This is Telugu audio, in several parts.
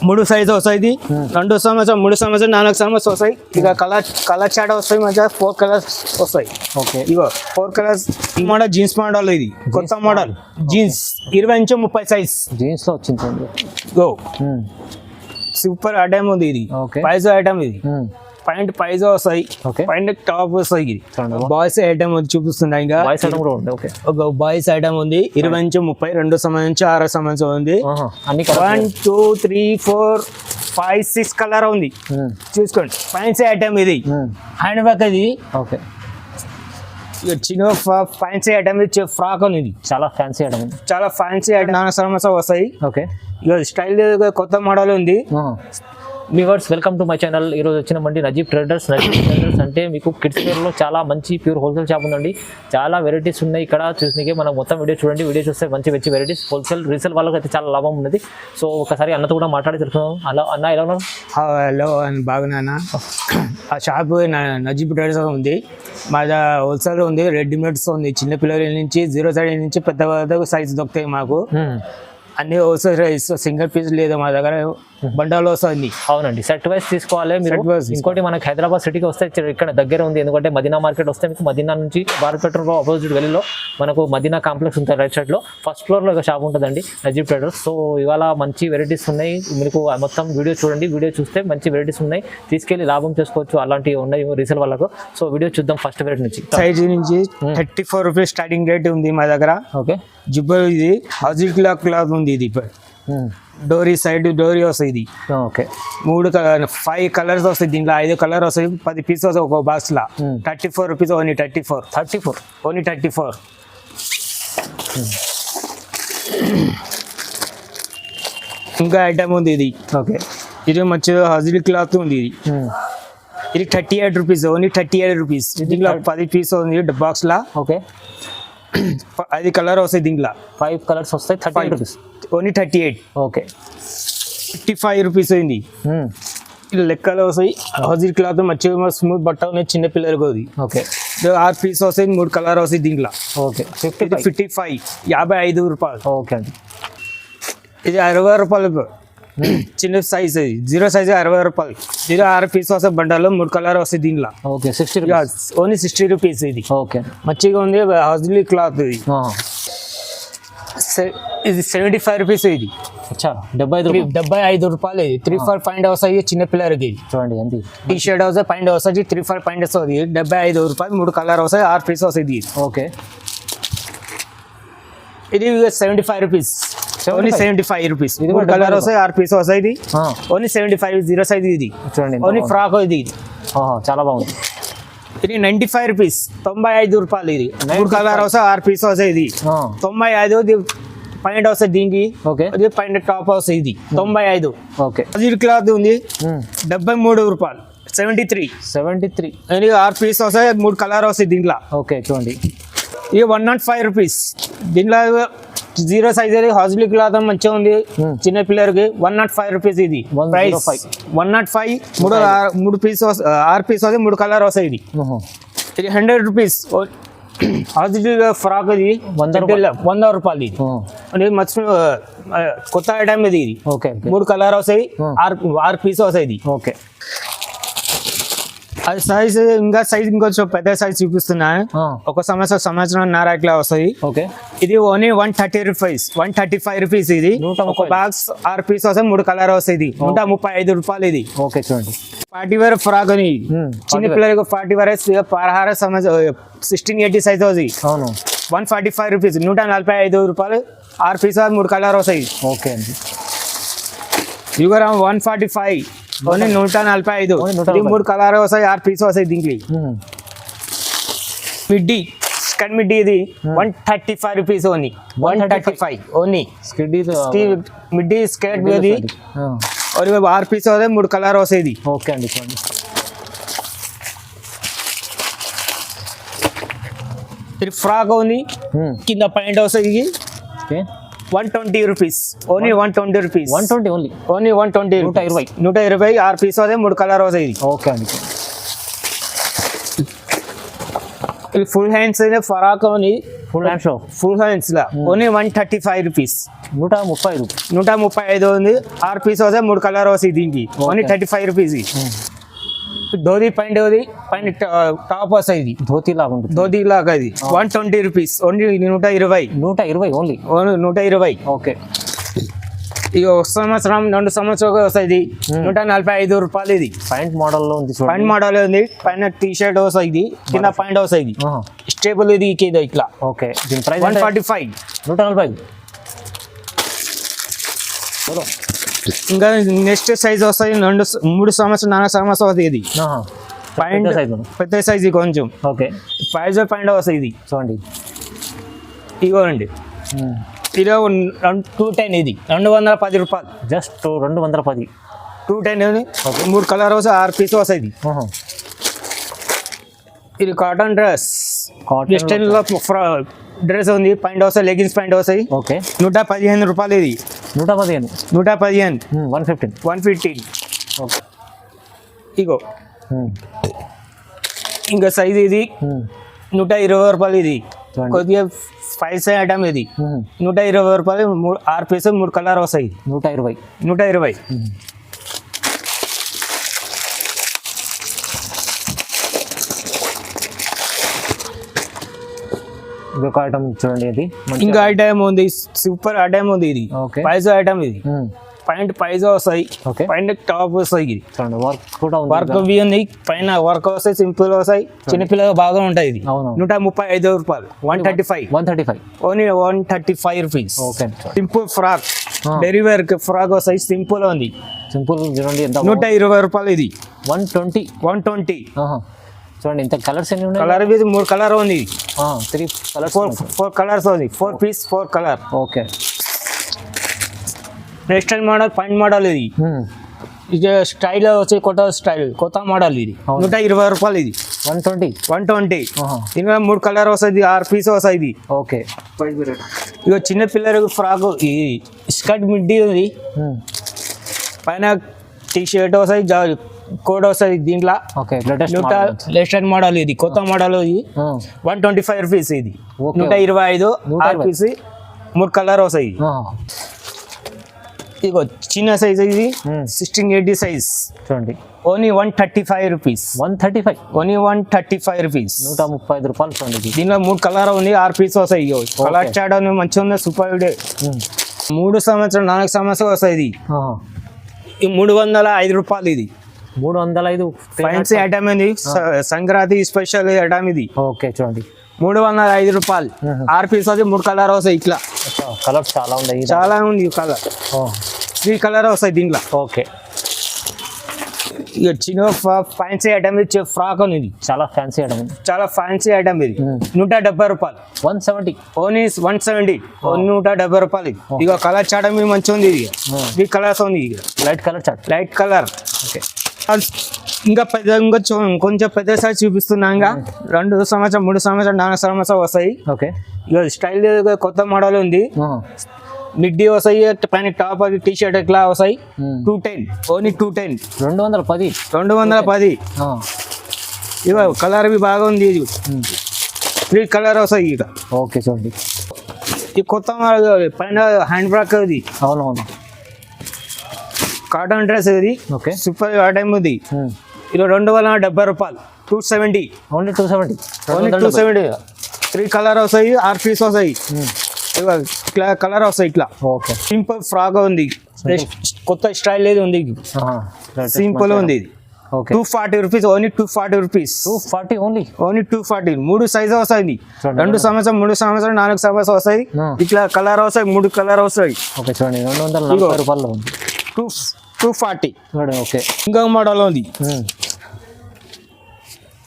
3 సైజ్ వస్తాయి ఇది 2 సంవత్సరం 3 సంవత్సరం 4 సంవత్సరం వస్తాయి ఇక కలర్ చాట్ వస్తాయి మంచిగా 4 కలర్స్ వస్తాయి ఓకే ఇగో 4 కలర్స్ ఈ మోడల్ జీన్స్ మోడల్ ఇది కొత్త మోడల్ జీన్స్ 20 నుంచి 30 సైజ్ జీన్స్ లో వచ్చింది గో సూపర్ ఐటమ్ ఉంది ఇది ప్రైజ్ ఐటమ్ ఇది పాయింట్ ప్రైజ్ వస్తాయి పాయింట్ టాప్ వస్తాయి ఇది బాయ్స్ ఐటమ్ ఉంది చూపిస్తున్నా ఇంకా బాయ్స్ ఐటమ్ ఉంది 20 నుంచి 30 2 సంవత్సరం నుంచి 6 సంవత్సరం ఉంది 1 2 3 4 5 6 కలర్ ఉంది చూసుకోండి ఫ్యాన్సీ ఐటమ్ ఇది హ్యాండ్ బ్యాగ్ ఇది చిన్న ఫ్యాన్సీ ఐటమ్ ఇది ఫ్రాక్ ఉంది చాలా ఫ్యాన్సీ ఐటమ్ 4 సంవత్సరం వస్తాయి ఇక స్టైల్ కొత్త మోడల్ ఉంది viewers welcome to my channel. ఈరోజు వచ్చినామండి నజీబ్ ట్రేడర్స్. అంటే మీకు కిడ్స్ వేర్లో చాలా మంచి ప్యూర్ హోల్సేల్ షాప్ ఉందండి. చాలా వెరైటీస్ ఉన్నాయి ఇక్కడ చూసినకే. మనం మొత్తం వీడియో చూడండి. వీడియో చూస్తే మంచి వెరైటీస్ హోల్సేల్ రీసేల్ వాళ్ళకి అయితే చాలా లాభం ఉన్నది. సో ఒకసారి అన్నతో కూడా మాట్లాడి తెలుసుకుందాం. అన్న ఎలా ఉన్నారు? హలో అని బాగున్నా. ఆ షాప్ నజీబ్ ట్రేడర్స్ ఉంది. మాది హోల్సేల్ ఉంది, రెడీమేడ్స్ ఉంది. చిన్నపిల్లల నుంచి 0 సైజ్ నుంచి పెద్ద సైజ్ దొరుకుతాయి మాకు. అన్ని హోల్సేల్ సింగిల్ పీస్ లేదు మా దగ్గర, బండాలు వస్తుంది. అవునండి, సెట్ వైస్ తీసుకోవాలి మీరు. ఇంకోటి మనకి హైదరాబాద్ సిటీకి వస్తే ఇక్కడ దగ్గర ఉంది. ఎందుకంటే మదీనా మార్కెట్ వస్తే మీకు మదీనా నుంచి భారత్ పెట్రోల్ ఆపోజిట్ గలీలో మనకు మదీనా కాంప్లెక్స్ ఉంటుంది. రైట్ సైడ్ లో ఫస్ట్ ఫ్లోర్ లో ఒక షాప్ ఉంటుందండి నజీబ్ ట్రేడర్స్. సో ఇవాళ మంచి వెరైటీస్ ఉన్నాయి. మీకు మొత్తం వీడియో చూడండి. వీడియో చూస్తే మంచి వెరైటీస్ ఉన్నాయి, తీసుకెళ్లి లాభం చేసుకోవచ్చు. అలాంటివి ఉన్నాయి రీసేల్ వాళ్ళకు. సో వీడియో చూద్దాం. ఫస్ట్ వెరైటీ నుంచి సైజ్ నుంచి 34 రూపీస్ స్టార్టింగ్ రేట్ ఉంది మా దగ్గర. ఓకే, జిబ్బర్ ఇది హాజీ క్లాత్ ఉంది. ఇది డోరీ సైడ్ డోరీ వస్తాయి. ఇది ఓకే 5 కలర్స్ వస్తాయి. దీంట్లో 5 కలర్ వస్తాయి. 10 పీస్ వస్తాయి ఒక బాక్స్ లా. 34 రూపీస్ ఓన్లీ. 34 ఓన్లీ 34. ఇంకా ఐటమ్ ఉంది ఇది. ఓకే, ఇది మంచి హాజీ క్లాత్ ఉంది. ఇది 38 రూపీస్ ఓన్లీ. 38 రూపీస్. దీంట్లో 10 పీస్ ఉంది బాక్స్ లా. ఓకే, 5 కలర్ వస్తాయి. దీంట్లో 5 కలర్స్ వస్తాయి. 38 రూపీస్ ఓన్లీ. 38. ఓకే, 55 రూపీస్ అయింది. లెక్కలు వస్తాయి. హాజీ క్లాత్ మంచిగా స్మూత్ బట్ట ఉన్నాయి చిన్న పిల్లలకు. అది ఓకే, 6 పీస్ వస్తాయి. 3 కలర్ వస్తాయి దీంట్లో. ఓకే, 55 55 రూపాయలు. ఓకే అండి, ఇది 60 రూపాయలు చిన్న సైజ్. ఇది 0 సైజ్ 60 రూపాయలు. 6 పీస్ వస్తాయి బండలో. 3 కలర్ వస్తాయి దీంట్లో. Okay, 60 rupees only. 60 రూపీస్. ఇది ఓకే మంచిగా ఉంది హాజీ క్లాత్. ఇది 75 రూపీస్. ఇది 75 రూపాయలు. ఇది 3-4 పాయింట్ వస్తాయి చిన్న పిల్లలకి. చూడండి ఎంత టీ షర్ట్ వస్తాయి, పాయింట్ వస్తాయి. 3-4 పాయింట్ వస్తుంది. 75 రూపాయలు. 3 కలర్ వస్తాయి. 6 పీస్ వస్తాయి. ఓకే, ఇది 75 రూపీస్. Only 75 rupees. 3 కలర్ వస్తాయి. 6 పీస్ వస్తాయి. ఇది ఓన్లీ 75. 0 సైజ్. ఇది చూడండి ఓన్లీ ఫ్రాక్. ఇది చాలా బాగుంది. ఇది 95 రూపీస్. 95 రూపాయలు. ఇది 3 కలర్ వస్తాయి. 6 పీస్ వస్తాయి. ఇది 95 పాయింట్ వస్తాయి దీనికి. ఓకే, ఇది పాయింట్ టాప్ వస్తాయి. ఇది 95. ఓకే, హాజీ క్లాత్ ఉంది. 73 రూపాయలు. 73. ఇది 6 పీస్ వస్తాయి. 3 కలర్ వస్తాయి దీంట్లో. ఓకే, చూడండి ఇది 105 రూపీస్. దీంట్లో 0 సైజ్. అది హాజీ క్లాత్ మంచిగా ఉంది చిన్న పిల్లలకి. 105 రూపీస్. ఇది ప్రైస్ 105. 3 పీస్ 6 పీస్ వస్తాయి. 3 కలర్ వస్తాయి. ఇది 100 రూపీస్. హాజీ ఫ్రాక్. ఇది 100 రూపాయలు. ఇది మంచి కొత్త ఐటమ్. ఇది 3 కలర్ వస్తాయి. 6 పీస్ వస్తాయి. ఇది ఓకే, అది సైజ్ ఇంకా సైజ్ ఇంకొంచెం పెద్ద సైజ్ చూపిస్తున్నా. ఒక సంవత్సరం ఇట్లా వస్తాయి. ఓకే, ఇది ఓన్లీ 130 రూపీస్. 135 రూపీస్. ఇది ఒక బాక్స్ 6 పీస్ వస్తాయి. 3 కలర్ వస్తాయి. ఇది 135 రూపాయలు. ఇది ఓకే, చూడండి 40 వేర్ ఫ్రాక్ అని చిన్న పిల్లలకి 40 వేర్ 16 సంవత్సరం 16-18 సైజ్ అవుతుంది. 145 రూపీస్. 145 రూపాయలు. 6 పీస్ 3 కలర్ వస్తాయి. ఓకే అండి, ఇవి కూడా 145 ఓన్లీ. 145. 3 కలర్ వస్తాయి. 6 పీస్ వస్తాయి. దీనికి మిడ్డీ స్కర్ట్ మిడ్డీ. ఇది 135 rupees only. 135 only middy skirt. ఇది 6 పీస్ వస్తాయి. 3 కలర్ వస్తాయి. ఓకే అండి, చూడండి ఇది ఫ్రాక్ ఉంది. కింద పాయింట్ వస్తాయి. 120 rupees only. 120 rupees. 120 only. Only 120. 120. 6 piece వస్తాయి. 3 కలర్ వస్తాయి. ఓకే అండి, ఇది ఫుల్ హ్యాండ్స్ ఫ్రాక్ అని full hand show full hands లా ఓన్లీ 135 రూపీస్. 135 135 ఉంది. 6 పీస్ వస్తాయి, 3 కలర్ వస్తాయి దీనికి. Only 35 rupees. ధోతి పైన టాప్ వస్తాయి. ఇది ధోతి లాగా ఉంటుంది. ధోతి లాగా ఇది 120 రూపీస్. Only 120 only 120. ఓకే. ఇది 1 సంవత్సరం 2 సంవత్సరాలు వస్తాయి. ఇది 145 రూపాయలు. ఇది పాయింట్ మోడల్ లో ఉంది. పాయింట్ మోడల్ ఉంది. పైన టీ షర్ట్ వస్తాయి. ఇది కింద పాయింట్ వస్తాయి. ఇది స్టేబుల్. ఇది ఇట్లా. ఓకే. దీని ప్రైస్ 145. 145. ఇంకా నెక్స్ట్ సైజ్ వస్తాయి. 3 సంవత్సరం 4 సంవత్సరం వస్తాయి. ఇది పాయింట్ పెద్ద సైజ్ కొంచెం. ఓకే. ప్రైజ్ పాయింట్ వస్తాయి. ఇది చూడండి. ఇగోండి. ఇది 210. ఇది 210 రూపాయలు. జస్ట్ 210. 210. 3 కలర్ వస్తాయి. 6 పీస్ వస్తాయి. ఇది ఇది కాటన్ డ్రెస్. వెస్టర్న్ లో డ్రెస్ ఉంది. పాయింట్ వస్తాయి. లెగిన్స్ పాయింట్ వస్తాయి. ఓకే. 115 రూపాయలు. ఇది 115. 115. ఓకే. ఇగో ఇంకా సైజ్ ఇది 120 రూపాయలు. ఇది కొద్దిగా 5 సైజ్ ఐటమ్. ఇది 120 రూపాయలు. 6 పీస్ 3 కలర్ వస్తాయి. 120. ఇంకొక ఐటమ్ చూడండి. ఇది ఇంకా ఐటమ్ ఉంది. సూపర్ ఐటమ్ ఉంది. ఇది పైజో ఐటమ్. ఇది పాయింట్ పైజో వస్తాయి. పాయింట్ టాప్ వస్తాయి. ఇది వర్క్ కూడా వర్క్ ఉంది. పైన వర్క్ వస్తాయి. సింపుల్ వస్తాయి. చిన్నపిల్లలు బాగా ఉంటాయి. ఇది 135 రూపాయలు. 135. Only 135 rupees. Simple frock. డెరీ వర్క్ ఫ్రాక్ వస్తాయి. సింపుల్ ఉంది. సింపుల్ చూడండి. 120 రూపాయలు. ఇది 120. చూడండి. ఇంత కలర్స్ ఎన్ని ఉన్నాయి? కలర్ 3 కలర్ ఉంది. 3 కలర్స్. 4 కలర్స్ ఉంది. 4 piece 4 colour. Okay. Western model point model. ఇది ఇది స్టైల్ వచ్చి కొత్త మోడల్. ఇది 120 రూపాయలు. ఇది 120. ఇంకా 3 కలర్ వస్తుంది. 6 పీస్ వస్తాయి. ఇది ఓకే. ఇక చిన్న పిల్లలకు ఫ్రాక్. ఇది స్కర్ట్ మిడ్డీ ఉంది. పైన టీ షర్ట్ వస్తాయి. కోడ్ వస్తుంది దీంట్లో. Latest model. ఇది కొత్త మోడల్. ఇది 125 రూపీస్. ఇది 125. 6 పీస్ 3 కలర్ వస్తాయి. ఇగో చిన్న సైజ్. ఇది 16-80 సైజ్. చూడండి. Only 135 rupees. 135. Only 135 rupees. 135 రూపాయలు. చూడండి. దీనిలో 3 కలర్ ఉంది. 6 పీస్ వస్తాయి. కలర్ చాట్ మంచిగా ఉంది. Super day. 3 సంవత్సరం 4 సంవత్సరం వస్తాయి. ఇది 305 రూపాయలు. ఇది 305. Fancy item. ఇది సంక్రాంతి స్పెషల్ ఐటమ్. ఇది ఓకే. చూడండి. 305 రూపాయలు. 6 పీస్ వస్తాయి. 3 కలర్ వస్తాయి. ఇట్లా కలర్ చాలా ఉన్నాయి. చాలా ఉంది కలర్. 3 కలర్ వస్తాయి దీంట్లో. ఓకే. ఇక చిన్న ఫ్యాన్సీ ఐటమ్. ఇది ఫ్రాక్ ఉంది. ఇది చాలా ఫ్యాన్సీ ఐటమ్. చాలా ఫ్యాన్సీ ఐటమ్. ఇది 170 రూపాయలు. 170. ఓన్లీ 170. 170 రూపాయలు. ఇక కలర్ చాట్ మీద మంచిగా ఉంది. ఇది 3 కలర్స్ ఉంది. Light colour chart. Light colour. Okay. ఇంకా కొంచెం పెద్ద సైజ్ చూపిస్తున్నా. 2 సంవత్సరం 3 సంవత్సరం 4 సంవత్సరం వస్తాయి. ఓకే. ఇక స్టైల్ కొత్త మోడల్ ఉంది. మిడ్డీ వస్తాయి. పైన టాప్ అది టీ షర్ట్ ఇట్లా వస్తాయి. 210. ఓన్లీ 210. 210. ఇక కలర్ బి బాగా ఉంది. ఇది 3 కలర్ వస్తాయి. ఇక ఓకే. చూడండి. ఈ కొత్త మోడల్ పైన హ్యాండ్ బ్యాగ్. ఇది అవునవును. Cotton dress. ఇది సూపర్ ఐటమ్ ఉంది. ఇది 270 రూపాయలు. 270. ఓన్లీ 270. 3 కలర్ వస్తాయి. 6 పీస్ వస్తాయి. ఇట్లా కలర్ వస్తాయి. ఇట్లా సింపుల్ ఫ్రాక్ ఉంది. కొత్త స్టైల్ ఏది ఉంది. సింపుల్ ఉంది. ఇది 240 rupees. Only 240 rupees. 240 only. 240. 3 size వస్తాయి. 2 సంవత్సరం 3 సంవత్సరం 4 సంవత్సరం వస్తాయి. ఇట్లా కలర్ వస్తాయి. 3 కలర్ వస్తాయి. ఓకే. చూడండి. 240 రూపాయలు. 240. ఓకే. ఇంకా మోడల్ ఉంది.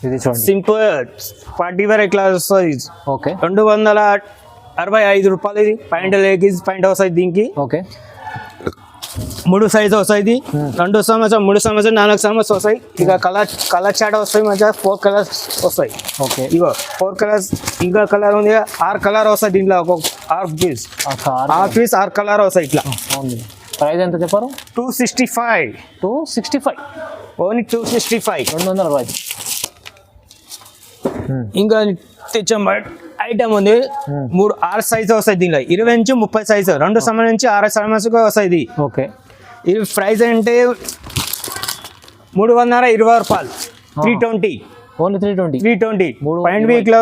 ఇది చూడండి. సింపుల్ పార్టీ వేర్ ఇట్లా వస్తుంది. ఓకే. 265 రూపాయలు. ఇది ప్యాంట్ లెగిన్స్ ప్యాంట్ వస్తాయి. దీనికి ఓకే. 3 సైజ్ వస్తాయి. 2 సంవత్సరం 3 సంవత్సరం 4 సంవత్సరం వస్తాయి. ఇక కలర్ చాట్ వస్తాయి. మంచిగా 4 కలర్స్ వస్తాయి. ఓకే. ఇగో 4 కలర్స్. ఇంకా కలర్ ఉంది. 6 కలర్ వస్తాయి. దీంట్లో ఒక 6 పీస్ 6 కలర్ వస్తాయి. ఇట్లా ప్రైస్ ఎంత చెప్పారు? 265. 265. ఓన్లీ 265. 200 రూపాయలు. ఇంకా తెచ్చాం ఐటమ్ ఉంది 6 సైజ్ వస్తాయి దీనిలో 20 నుంచి 30 సైజ్ 2 సంవత్సరం నుంచి 6 సంవత్సరం వస్తాయి ఇది. ఓకే ఇది ప్రైస్ అంటే 320 రూపాయలు 320 ఓన్లీ 320 పాయింట్ వీక్ లో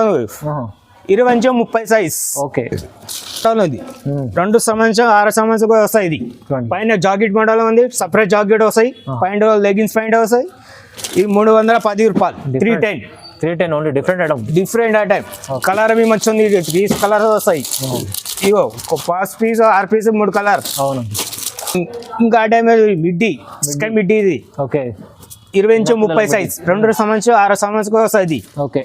20 నుంచి 30 సైజ్. ఓకే ఉంది 2 సంవత్సరం 6 సంవత్సరం వస్తాయి ఇది. పైన జాకెట్ మోడల్ ఉంది, సపరేట్ జాకెట్ వస్తాయి, పైన లెగిన్స్ ప్యాంట్ వస్తాయి. ఇది 310 రూపాయలు 310 ఓన్లీ డిఫరెంట్ ఐటమ్. కలర్ అవి మంచి ఉంది, పీస్ కలర్ వస్తాయి. ఇగో 5 పీస్ 6 పీస్ 3 కలర్. అవునండి. ఇంకా ఐటమ్ మిడ్డీ స్కై మిడ్డీ ఇది. ఓకే 20 నుంచి 30 సైజ్ 2 సంవత్సరం 6 సంవత్సరం వస్తాయి ఇది. ఓకే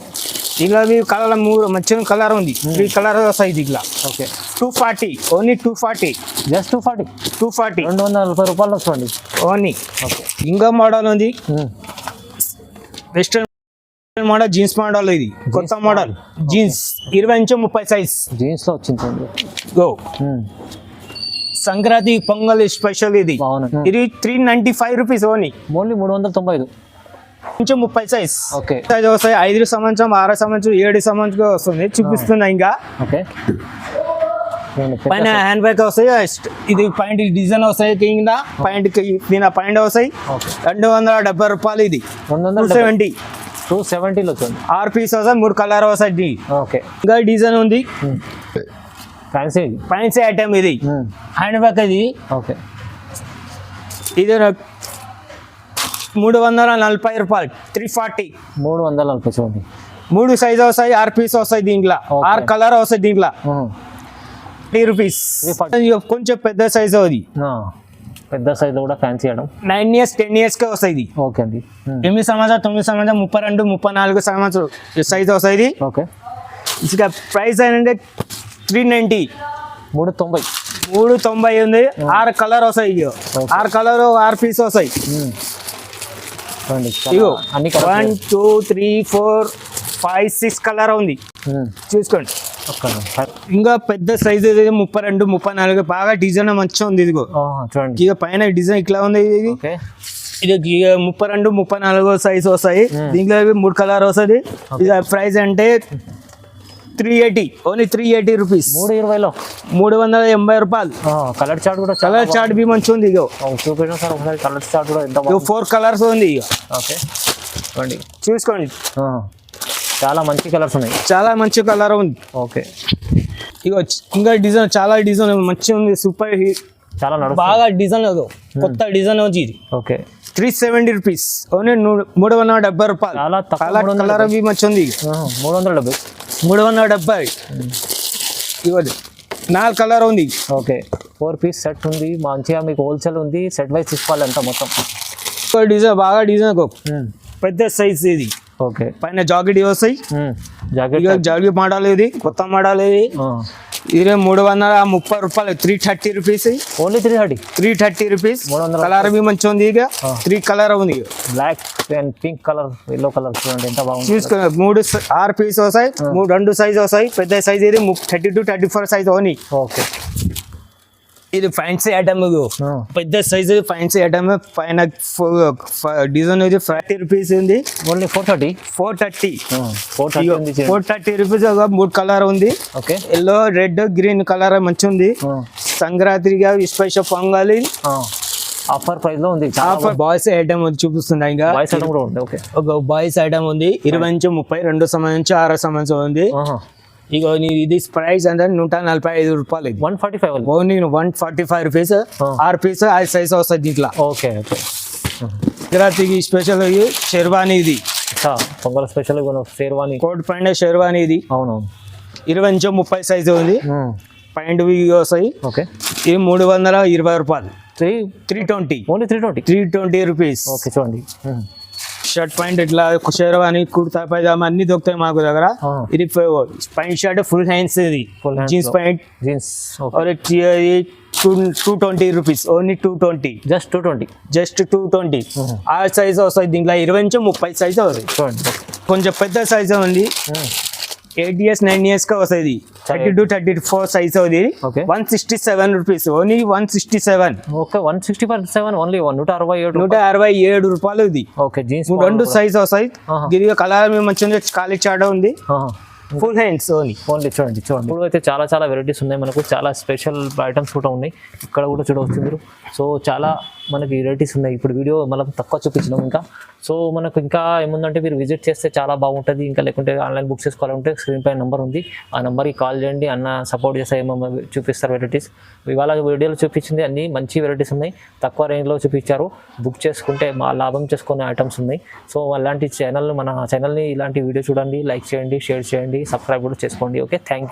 ఇలా కలర్ మంచి కలర్ ఉంది, 3 కలర్ వస్తాయి ఇది. ఇలా ఓకే 240 ఓన్లీ 240 జస్ట్ 240 240 రూపాయలు వస్తుంది ఓన్లీ. ఓకే ఇంకా మోడల్ ఉంది, వెస్టర్న్ మోడల్ జీన్స్ మోడల్ ఇది కొత్త మోడల్ జీన్స్ 20 నుంచి 30 సైజ్ జీన్స్ లో వచ్చింది. గో సంక్రాంతి పొంగల్ స్పెషల్ ఇది. ఇది 395 రూపీస్ ఓన్లీ 395 నుంచి 30 సైజ్. ఓకే సైజ్ వస్తాయి 5 సంవత్సరం 6 సంవత్సరం 7 సంవత్సరం వస్తుంది చూపిస్తున్నా. ఇంకా ఓకే పైన హ్యాండ్ బ్యాగ్ వస్తాయి, ఇది పాయింట్ డిజైన్ వస్తాయి, కింద పాయింట్ పాయింట్ వస్తాయి. 270 రూపాయలు ఇది 270 లో వచ్చింది. 6 పీస్ వస్తాయి, 3 కలర్ వస్తాయి. ఓకే ఇంకా డిజైన్ ఉంది, ఫ్యాన్సీ ఐటమ్ ఇది. హ్యాండ్ బ్యాగ్ ఇది. ఓకే ఇది 340 రూపాయలు 340 చూడండి. 3 సైజ్ వస్తాయి, 6 పీస్ వస్తాయి దీంట్లో, 6 కలర్ వస్తాయి దీంట్లో. 30 రూపీస్ కొంచెం పెద్ద సైజ్ అది, పెద్ద సైజ్ కూడా ఫ్యాన్సీ ఐటమ్. 9 ఇయర్స్ 10 ఇయర్స్ కే వస్తాయి ఇది. ఓకే అండి. 8 సంవత్సరం 9 సంవత్సరం 32 34 సంవత్సరం సైజ్ వస్తాయి ఇది. ఓకే ఇక ప్రైస్ ఏంటంటే 390 390 ఉంది. 6 కలర్ వస్తాయి, 6 కలర్ 6 పీస్ వస్తాయి. 1 2 3 4 5 6 కలర్ ఉంది చూసుకోండి. ఇంకా పెద్ద సైజ్ 32 34 బాగా డిజైన్ మంచిగా ఉంది. ఇదిగో చూడండి, ఇక పైన డిజైన్ ఇట్లా ఉంది. ఇది 32 34 సైజ్ వస్తాయి. దీంట్లో 3 కలర్ వస్తుంది. ఇది ప్రైస్ అంటే 380 ఓన్లీ 380 రూపీస్ 380 రూపాయలు. కలర్ చార్ట్ కూడా కలర్ చార్ట్ బి మంచిగా ఉంది. ఇగో చూపించాం సార్ ఒకసారి కలర్ చార్ట్ కూడా ఎంత 4 కలర్స్ ఉంది. ఇక ఓకే చూసుకోండి, చాలా మంచి కలర్స్ ఉన్నాయి, చాలా మంచి కలర్ ఉంది. ఓకే ఇక ఇంకా డిజైన్ చాలా డిజైన్ మంచిగా ఉంది, సూపర్ హిట్, చాలా బాగా డిజైన్ కొత్త డిజైన్ వచ్చి ఇది. ఓకే 370 రూపీస్ ఓన్లీ 370 రూపాయలు. కలర్ అవి మంచి ఉంది. 370 ఇవ్వదు. 4 కలర్ ఉంది. ఓకే 4 పీస్ సెట్ ఉంది, మంచిగా మీకు హోల్సేల్ ఉంది, సెట్ వైజ్ తీసుకోవాలి అంత మొత్తం. డిజైన్ బాగా డిజైన్ పెద్ద సైజ్ ఇది. ఓకే పైన జాకెట్ వస్తాయి, జాకెట్ మోడల్ ఇది కొత్త మోడల్ ఇది. ఇది 330 రూపాయలు 330 రూపీస్ ఓన్లీ 330 రూపీస్. కలర్ అవి మంచిగా ఉంది. ఇక 3 కలర్ ఉంది, black and pink colour yellow colour చూడండి ఎంత బాగుంది. చూసుకోండి 6 పీస్ వస్తాయి, 2 సైజ్ వస్తాయి. పెద్ద సైజ్ ఇది 32 34 సైజ్ ఓన్లీ. ఓకే ఇది ఫ్యాన్సీ ఐటమ్, పెద్ద సైజ్ ఫ్యాన్సీ ఐటమ్. పైన డిజైన్ ఇది 40 రూపీస్ ఉంది ఓన్లీ 430 రూపీస్. 3 కలర్ ఉంది. Okay yellow red green colour మంచి ఉంది. సంక్రాంతిగా స్పెషల్ పొంగల్ ఆఫర్ ప్రైస్ లో ఉంది. బాయ్స్ ఐటమ్ చూపిస్తుంది. ఇంకా బాయ్స్ ఐటమ్ కూడా ఉంది. ఓకే ఒక బాయ్స్ ఐటమ్ ఉంది 20 నుంచి 30 2 సంవత్సరం నుంచి 6 సంవత్సరం ఉంది. ఇక ఇది ప్రైస్ అంటే 145 రూపాయలు. 145 ఓన్లీ 145 రూపీస్. 6 పీస్ 5 సైజ్ వస్తుంది దీంట్లో. Okay okay Gujarati special sherwani ఇది, పొంగల్ స్పెషల్ షెర్వానీ కోట్ పైన షెర్వానీ ఇది. అవునవును 20 నుంచి 30 సైజు ఉంది. పాయింట్ వస్తాయి. ఓకే ఇది 320 రూపాయలు 320 ఓన్లీ 320 రూపీస్. ఓకే చూడండి, షర్ట్ ప్యాంట్ ఇట్లా షెర్వానీ కుర్తా పైజామా అన్ని దొరుకుతాయి మాకు దగ్గర. ఇది ప్యాంట్ షర్ట్ ఫుల్ హ్యాండ్స్ ఇది jeans pant jeans 220 rupees only 220 just 220. 6 size వస్తాయి దీంట్లో. 20 నుంచి 30 సైజ్ వస్తాయి. కొంచెం పెద్ద సైజ్ ఉంది, 8 ఇయర్స్ 9 ఇయర్స్ కా వస్తుంది. 32 34 సైజ్ అవుతుంది. 167 రూపీస్ ఓన్లీ 167. ఓకే 167 ఓన్లీ 167 రూపాయలు ఇది. ఓకే జీన్స్ 2 సైజ్ వస్తాయి. గిరిగా కలర్ మంచిగా ఖాళీ చాట ఉంది. Full hands only. ఓన్లీ చూడండి ఇప్పుడు అయితే చాలా చాలా వెరైటీస్ ఉన్నాయి మనకు, చాలా స్పెషల్ ఐటమ్స్ కూడా ఉన్నాయి. ఇక్కడ కూడా చూడవచ్చు మీరు. సో చాలా మనకి వెరైటీస్ ఉన్నాయి. ఇప్పుడు వీడియో మనం తక్కువ చూపించినాం ఇంకా. సో మనకు ఇంకా ఏముందంటే మీరు విజిట్ చేస్తే చాలా బాగుంటుంది. ఇంకా లేకుంటే ఆన్లైన్ బుక్ చేసుకోవాలంటే స్క్రీన్ పైన నెంబర్ ఉంది, ఆ నెంబర్కి కాల్ చేయండి. అన్న సపోర్ట్ చేస్తే ఏమో చూపిస్తారు వెరైటీస్. ఇవాళ వీడియోలో చూపించింది అన్ని మంచి వెరైటీస్ ఉన్నాయి, తక్కువ రేంజ్లో చూపించారు. బుక్ చేసుకుంటే మా లాభం చేసుకునే ఐటమ్స్ ఉన్నాయి. సో అలాంటి మన ఛానల్ని ఇలాంటి వీడియో చూడండి, లైక్ చేయండి, షేర్ చేయండి, సబ్స్క్రైబ్ కూడా చేసుకోండి. Okay, thank you.